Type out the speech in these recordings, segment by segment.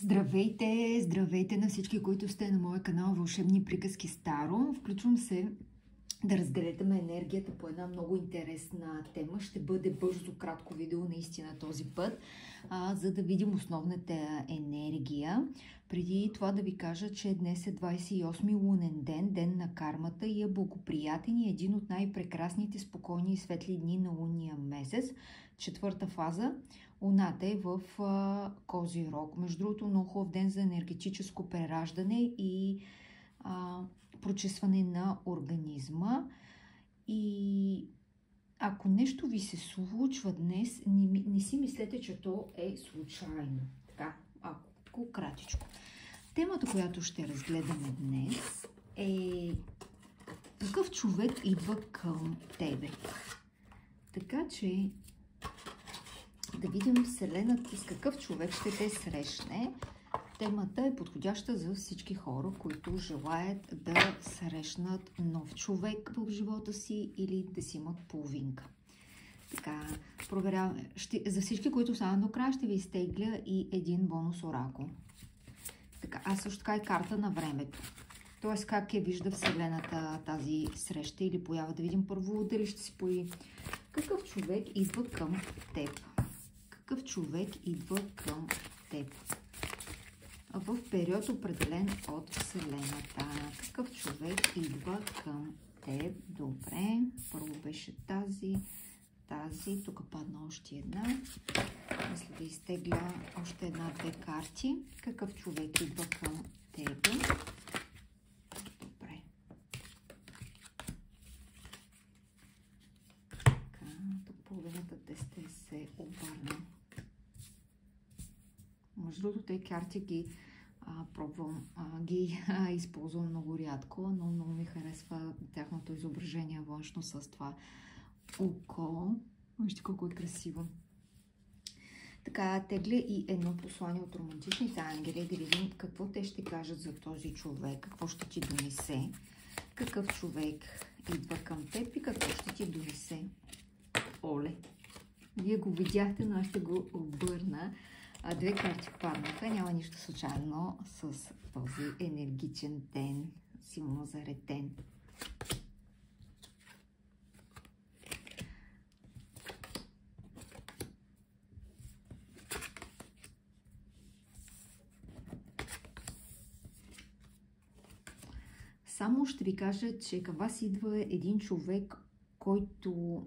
Здравейте! Здравейте на всички, които сте на моя канал Вълшебни приказки Старо. Включвам се да разгледаме енергията по една много интересна тема. Ще бъде бързо, кратко видео наистина този път, за да видим основната енергия. Преди това да ви кажа, че днес е 28-ми лунен ден, ден на кармата и е благоприятен и един от най-прекрасните, спокойни и светли дни на лунния месец. Четвърта фаза. Луната е в Козирог. Между другото, много хубав ден за енергетическо прераждане и прочистване на организма. И ако нещо ви се случва днес, не си мислете, че то е случайно. Така, ако кратичко. Темата, която ще разгледаме днес е какъв човек идва към тебе. Така че да видим Вселената с какъв човек ще те срещне. Темата е подходяща за всички хора, които желаят да срещнат нов човек в живота си или да си имат половинка. Така, проверяваме. За всички, които са до края, ще ви изтегля и един бонус оракул. Така, а също така и карта на времето. Тоест, как я вижда Вселената тази среща или поява. Да видим първо дали ще си появи. Какъв човек идва към теб? Какъв човек идва към теб? В период определен от Вселената. Какъв човек идва към теб? Добре. Първо беше тази. Тук падна още една. Мисля да изтегля още една-две карти. Какъв човек идва към теб? Добре. Така, тук половината теста се обърна. Между другото, тези карти ги пробвам, ги използвам много рядко, но много ми харесва тяхното изображение външно с това око. Вижте колко е красиво. Така, тегля и едно послание от романтичните ангели, да видим какво те ще кажат за този човек, какво ще ти донесе, какъв човек идва към теб и какво ще ти донесе. Оле! Вие го видяхте, но аз ще го обърна. Две карти паднаха, няма нищо случайно с този енергичен ден, силно зареден. Само ще ви кажа, че към вас идва един човек, който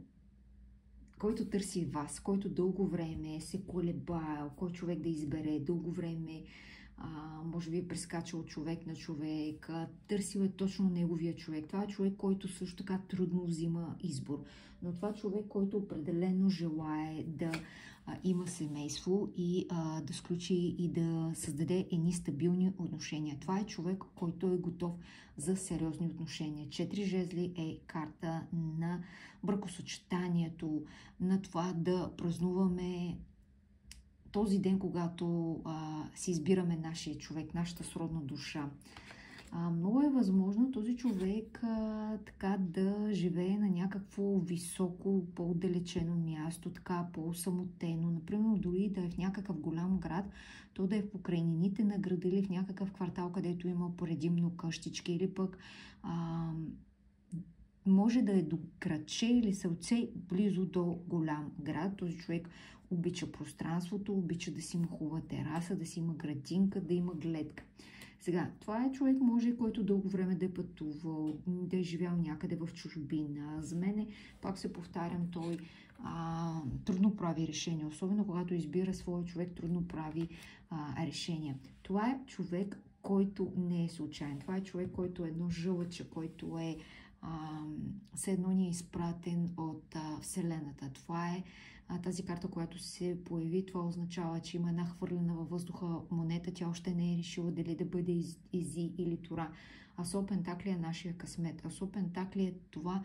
търси вас, който дълго време се колебае, кой човек да избере, дълго време може би е прескачал от човек на човек, търсил е точно неговия човек. Това е човек, който също така трудно взима избор, но това е човек, който определено желае да има семейство и да сключи и да създаде едни стабилни отношения. Това е човек, който е готов за сериозни отношения. 4 жезли е карта на бракосъчетанието, на това да празнуваме този ден, когато си избираме нашия човек, нашата сродна душа. Много е възможно този човек така да живее на някакво високо, по-отдалечено място, така по-самотено. Например, дори да е в някакъв голям град, то да е в покрайнините на града или в някакъв квартал, където има предимно къщички, или пък може да е до градче или селце близо до голям град. Този човек обича пространството, обича да си има хубава тераса, да си има градинка, да има гледка. Сега, това е човек, може, който дълго време да е пътувал, да е живял някъде в чужбина. За мен, пак се повтарям, той трудно прави решения. Особено когато избира своя човек, трудно прави решения. Това е човек, който не е случайен. Това е човек, който е едно жълъче, който е все едно ни е изпратен от Вселената. Това е тази карта, която се появи. Това означава, че има една хвърлена във въздуха монета. Тя още не е решила дали да бъде Изи или Тора. Асо Пентакли е нашия късмет. Асо Пентакли е това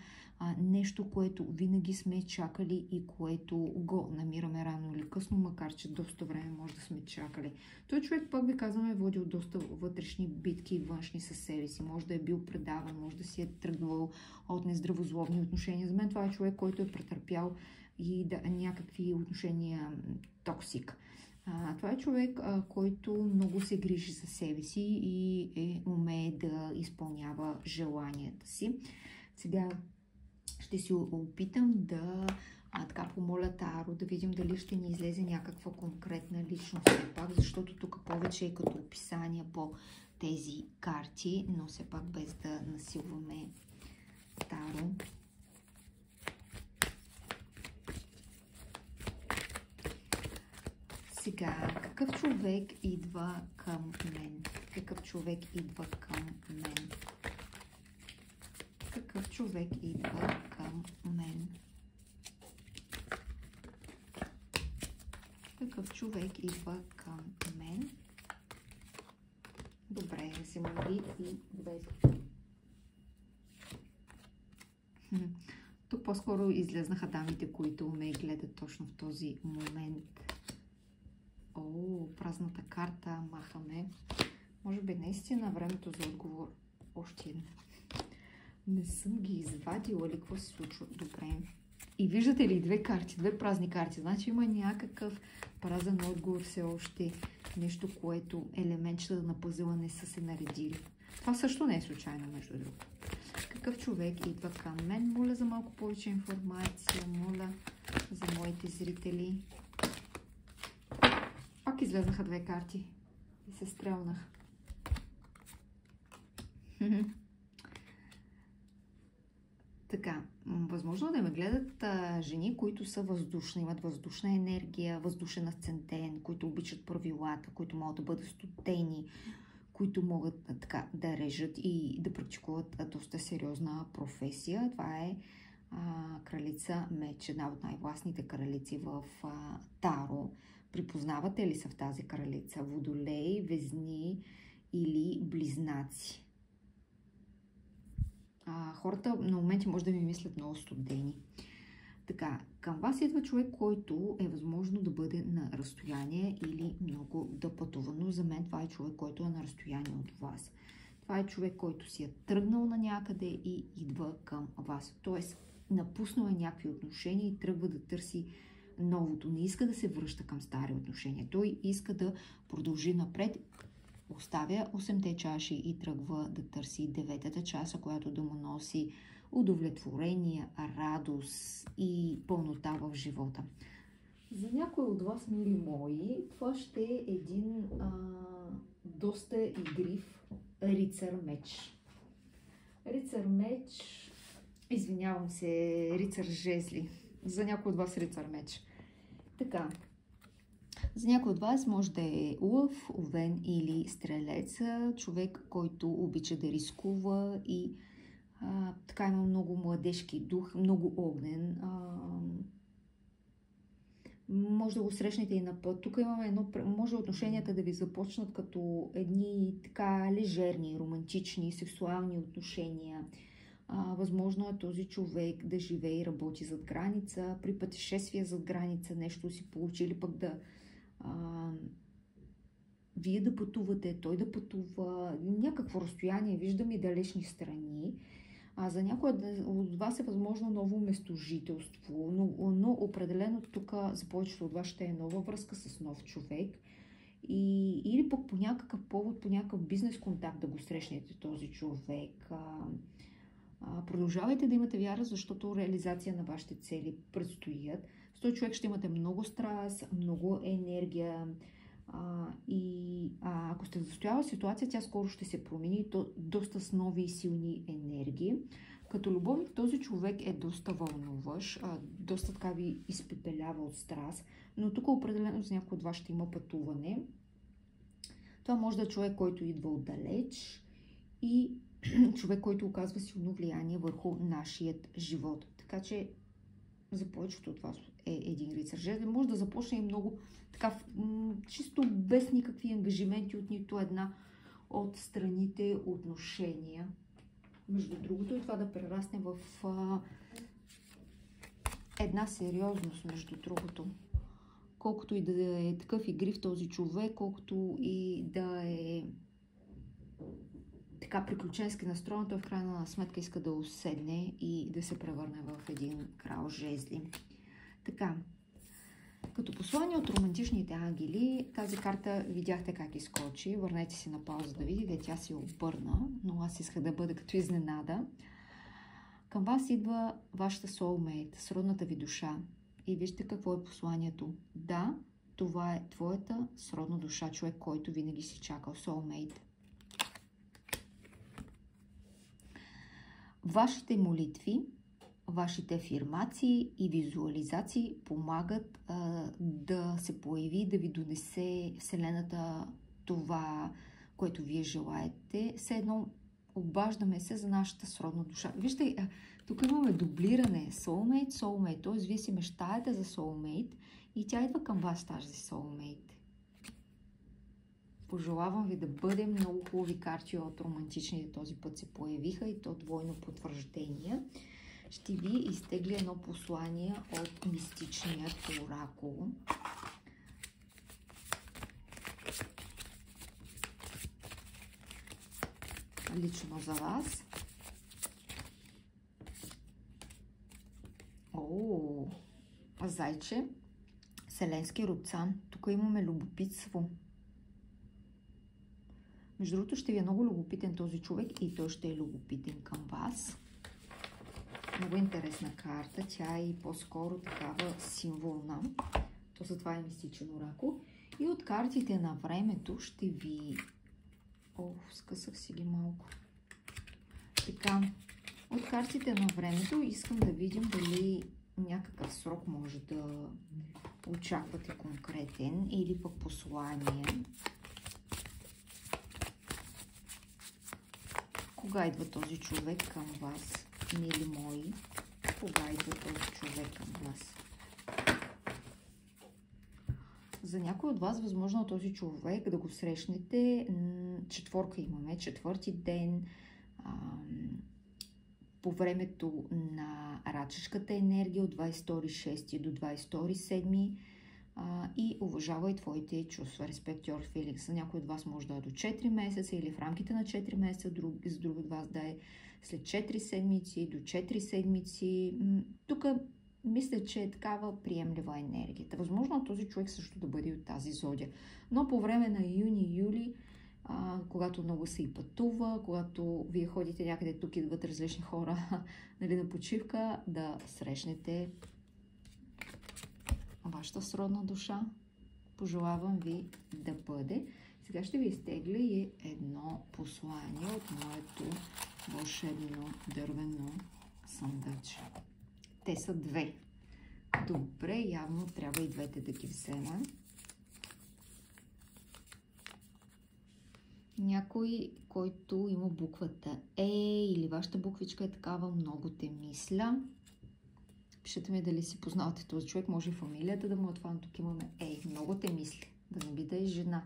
нещо, което винаги сме чакали и което го намираме рано или късно, макар че доста време може да сме чакали. Той човек, пак ви казвам, е водил доста вътрешни битки и външни със себе си. Може да е бил предаван, може да си е тръгвал от нездравословни отношения. За мен това е човек, който е претърпял и някакви отношения токсик. Това е човек, който много се грижи за себе си и умее да изпълнява желанията си. Сега ще си опитам да така помоля Таро, да видим дали ще ни излезе някаква конкретна личност все пак, защото тук повече е като описание по тези карти, но все пак без да насилваме Таро. Сега, какъв човек идва към мен? Какъв човек идва към мен? Какъв човек идва към мен? Какъв човек идва към мен? Добре, вземам ги и двете. Тук по-скоро излезнаха дамите, които ме гледат точно в този момент. О, празната карта махаме. Може би наистина времето за отговор още една. Не съм ги извадила ли? Какво се случва? Добре. И виждате ли две карти, две празни карти? Значи има някакъв празен отговор все още. Нещо, което елементчета на пъзела не са се наредили. Това също не е случайно, между другото. Какъв човек идва към мен? Моля за малко повече информация. Моля за моите зрители. Пак излезнаха две карти и се стрелнах. Така, възможно да ме гледат жени, които са въздушни, имат въздушна енергия, въздушен асцендент, които обичат правилата, които могат да бъдат студени, които могат така да режат и да практикуват доста сериозна професия. Това е кралица Меч, една от най-властните кралици в Таро. Припознавате ли се в тази кралица? Водолей, Везни или Близнаци? Хората на моменти може да ми мислят много студени. Така, към вас идва човек, който е възможно да бъде на разстояние или много да пътува. Но за мен това е човек, който е на разстояние от вас. Това е човек, който си е тръгнал на някъде и идва към вас. Тоест, напуснал е някакви отношения и тръгва да търси новото. Не иска да се връща към стари отношения. Той иска да продължи напред. Оставя 8-те чаши и тръгва да търси 9-та чаша, която да му носи удовлетворение, радост и пълнота в живота. За някой от вас, мили мои, това ще е един доста игрив рицар меч. Рицар меч, извинявам се, рицар жезли. За някой от вас рицар меч. Така. За някой от вас може да е лъв, овен или стрелец, човек, който обича да рискува и така има много младежки дух, много огнен. Може да го срещнете и на път. Тук имаме може отношенията да ви започнат като едни така лежерни, романтични, сексуални отношения. Възможно е този човек да живее и работи зад граница, при пътешествия зад граница нещо си получи или пък да вие да пътувате, той да пътува, някакво разстояние, виждам и далечни страни. За някой от вас е възможно ново местожителство, но определено тук за повечето от вас ще е нова връзка с нов човек. Или пък по някакъв повод, по някакъв бизнес контакт да го срещнете този човек. Продължавайте да имате вяра, защото реализация на вашите цели предстоят. С този човек ще имате много страст, много енергия ако сте в застояла ситуация, тя скоро ще се промени и то доста с нови и силни енергии. Като любовник този човек е доста вълнуващ, доста така ви изпепелява от страст, но тук определено за някой от вас ще има пътуване. Това може да е човек, който идва отдалеч и човек, който оказва силно влияние върху нашият живот. Така че за повечето от вас е един рицар жезли. Може да започне и много така, чисто без никакви ангажименти от нито една от страните отношения. Между другото и това да прерасне в една сериозност, между другото. Колкото и да е такъв игрив този човек, колкото и да е така приключенски настроен, той в крайна сметка иска да уседне и да се превърне в един крал жезли. Така, Като послание от романтичните ангели, тази карта видяхте как изкочи. Върнете си на пауза да видите, тя се обърна, но аз исках да бъда като изненада. Към вас идва вашата soulmate, сродната ви душа. И вижте какво е посланието. Да, това е твоята сродна душа, човек, който винаги си чакал, soulmate. Вашите молитви, вашите афирмации и визуализации помагат да се появи, да ви донесе Вселената това, което вие желаете. Все едно обаждаме се за нашата сродна душа. Вижте, тук имаме дублиране. Soulmate, soulmate. Т.е. вие си мечтаете за soulmate и тя идва към вас, тази soulmate. Пожелавам ви да бъдем много хубави карти от романтичните този път се появиха и то двойно потвърждение. Ще ви изтегля едно послание от мистичният оракул. Лично за вас. О, зайче, вселенски рубцан. Тук имаме любопитство. Между другото, ще ви е много любопитен този човек и той ще е любопитен към вас. Много интересна карта. Тя е и по-скоро такава символна. То затова е мистичен оракул. И от картите на времето ще ви... О, скъсах си ги малко. Така, от картите на времето искам да видим дали някакъв срок може да очаквате конкретен или пък послание. Кога идва този човек към вас, мили мои? Кога идва този човек към вас? За някой от вас, възможно този човек да го срещнете. Четворка имаме, четвърти ден, по времето на рачешката енергия от 22.6 до 22.7 и уважавай твоите чувства. Respect your feelings. За някой от вас може да е до 4 месеца или в рамките на 4 месеца, за друг от вас да е след 4 седмици до 4 седмици. Тук мисля, че е такава приемлива енергията. Възможно този човек също да бъде от тази зодия. Но по време на юни-юли, когато много се и пътува, когато вие ходите някъде, тук идват различни хора нали, на почивка, да срещнете вашата сродна душа. Пожелавам ви да бъде. Сега ще ви изтегля и едно послание от моето вълшебно дървено съндъче. Те са две. Добре, явно трябва и двете да ги взема. Някой, който има буквата Е или вашата буквичка е такава, много те мисля. Пишете ми дали си познавате този човек, може и фамилията да му е това, но тук имаме Е, много те мисли, да не би да е жена.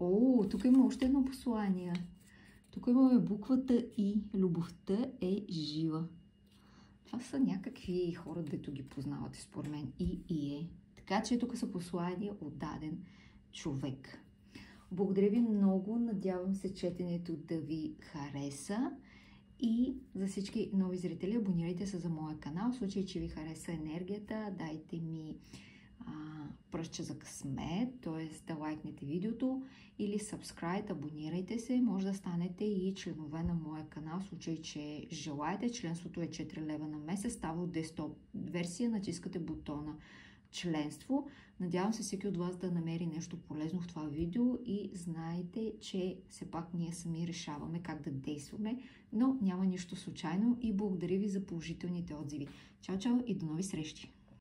О, тук има още едно послание. Тук имаме буквата И, любовта е жива. Това са някакви хора, дето ги познавате, според мен, И Е. Така че тук са послания от даден човек. Благодаря ви много, надявам се четенето да ви хареса и за всички нови зрители абонирайте се за моя канал. В случай, че ви хареса енергията, дайте ми пръстче за късмет, т.е. да лайкнете видеото или subscribe, абонирайте се. Може да станете и членове на моя канал, в случай, че желаете. Членството е 4 лева на месец, става от десктоп версия, натискате бутона членство. Надявам се всеки от вас да намери нещо полезно в това видео и знаете, че все пак ние сами решаваме как да действаме, но няма нищо случайно и благодаря ви за положителните отзиви. Чао, чао и до нови срещи!